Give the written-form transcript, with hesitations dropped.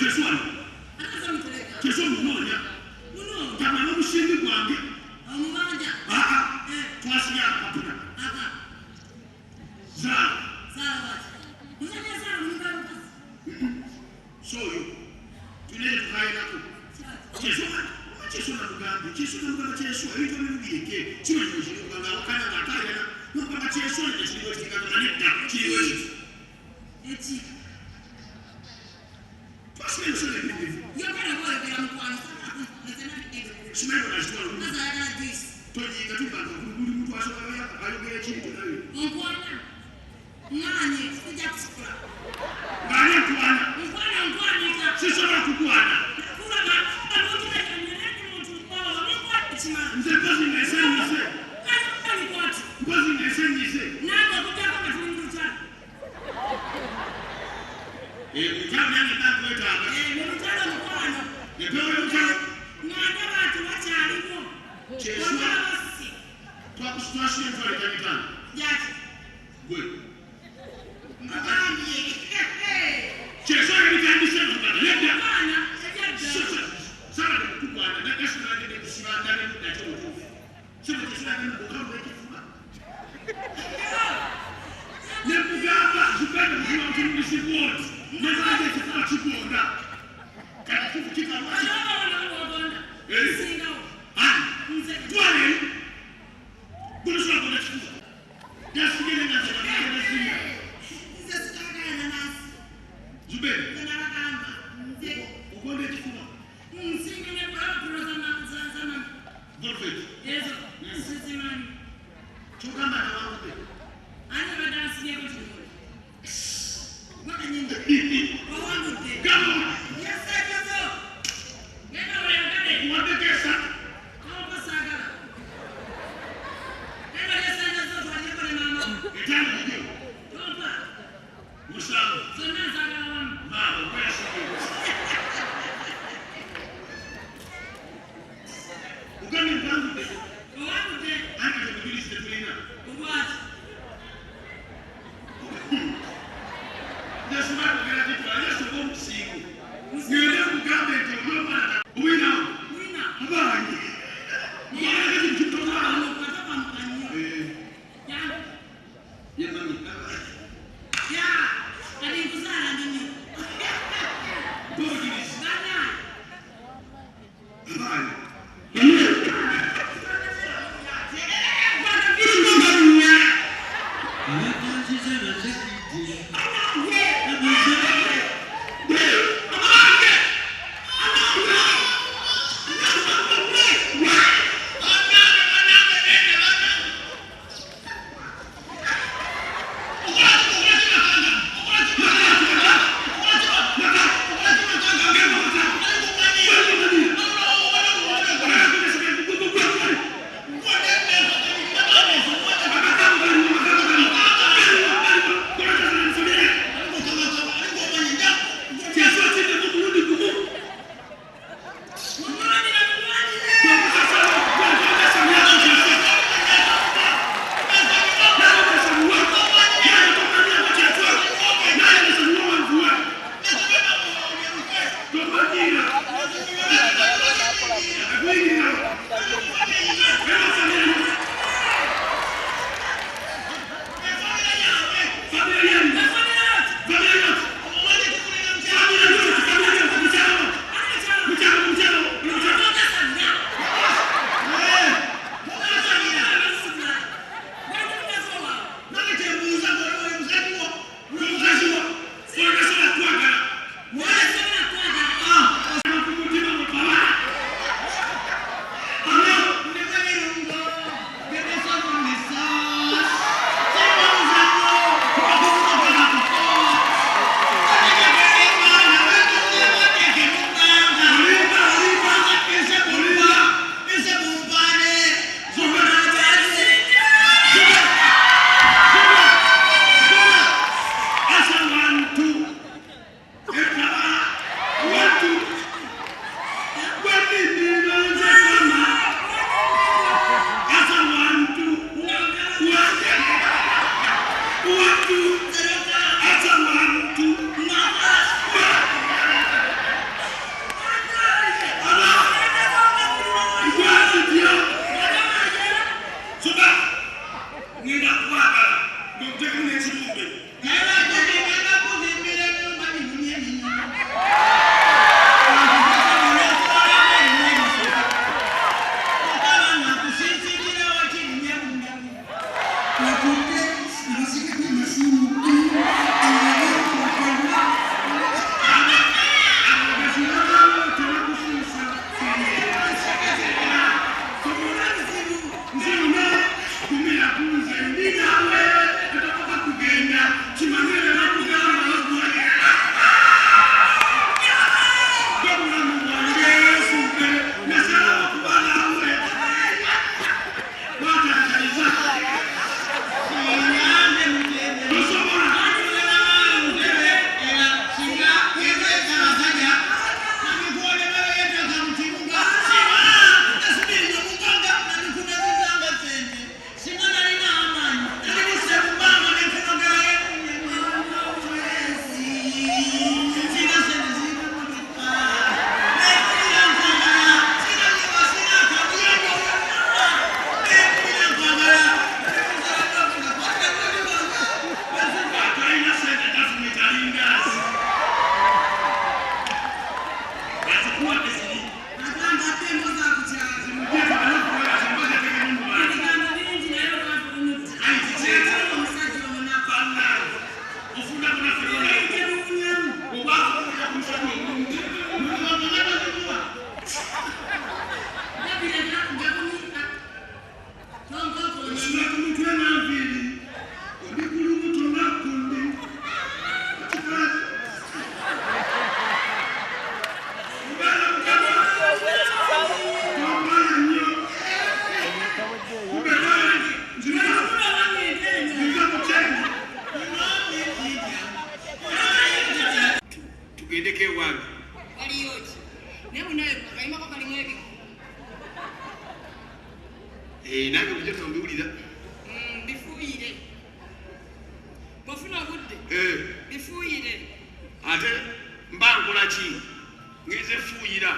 Cheswan. Cheswan munonya. Kama no mushingi gwange. Twasiya kapuna. Zara. So you need to hide up. Cheswan. Cheswan mugambi. Cheswan mugambi Cheswan. Ito ni biyeke. Chima ni mushingi gwange. Wakana nakaya na. Mugambi Cheswan ni chiliwe chikaka manita. Chiliwe chikaka. Eti. Twasiya mushingi gwange. Yokana kwa kwa mkwani. Simero na jitwa. Nazara this. Toji katumba kuri mtu ashoka ayogera chini nawe. Mkwana. Nani sija kusikula. Ngani kwana? Mkwana. Sisi tunakukwana. Kula na mtu anyenyekevu mtu kwa mkwana chima. Mzee kazi nisenye. Kazi kwa watu. Kazi nisenye. Nani kutaka kwa mtu chana. Mtana nani ndio kweta hapa? Mtana mkwana. Ndio mtana. Ngana watu wachalipo. Cheswa. Twakushwashia mfano kanitani. Yaki. Gwe. Ngani. Cheswa kanitani mbona? Leta. Bana, sasa. Sasa tukubana na kesho ndio kusimama ndani ya choto. Sasa kesho ndio kukamwe kifua. Nemugamba zukana mwa mtumishi wote. Nazaje kifua chikuonda. Kana kifika wapi? Singa. Mzee. Twale. Bulusha kwa chukua. Yasigele na zana singa. Sasa tutaka na nasi. Zuberi. Kana kamba. Mzee. Ukonde chukua. Singa ni kwa zana. Perfect. Yeso. Sisi mani. Chukua mama wangu. Ana badansi yako chukua. Ngoja nyingi. Kwa wangu te. Kama. Yes, sir. Nenda wewe. Mwende kesa. nange bujja tombiwulira bifuuyire bwofuna obudde bifuuyire ate mba nkola ki ngeze fuuyira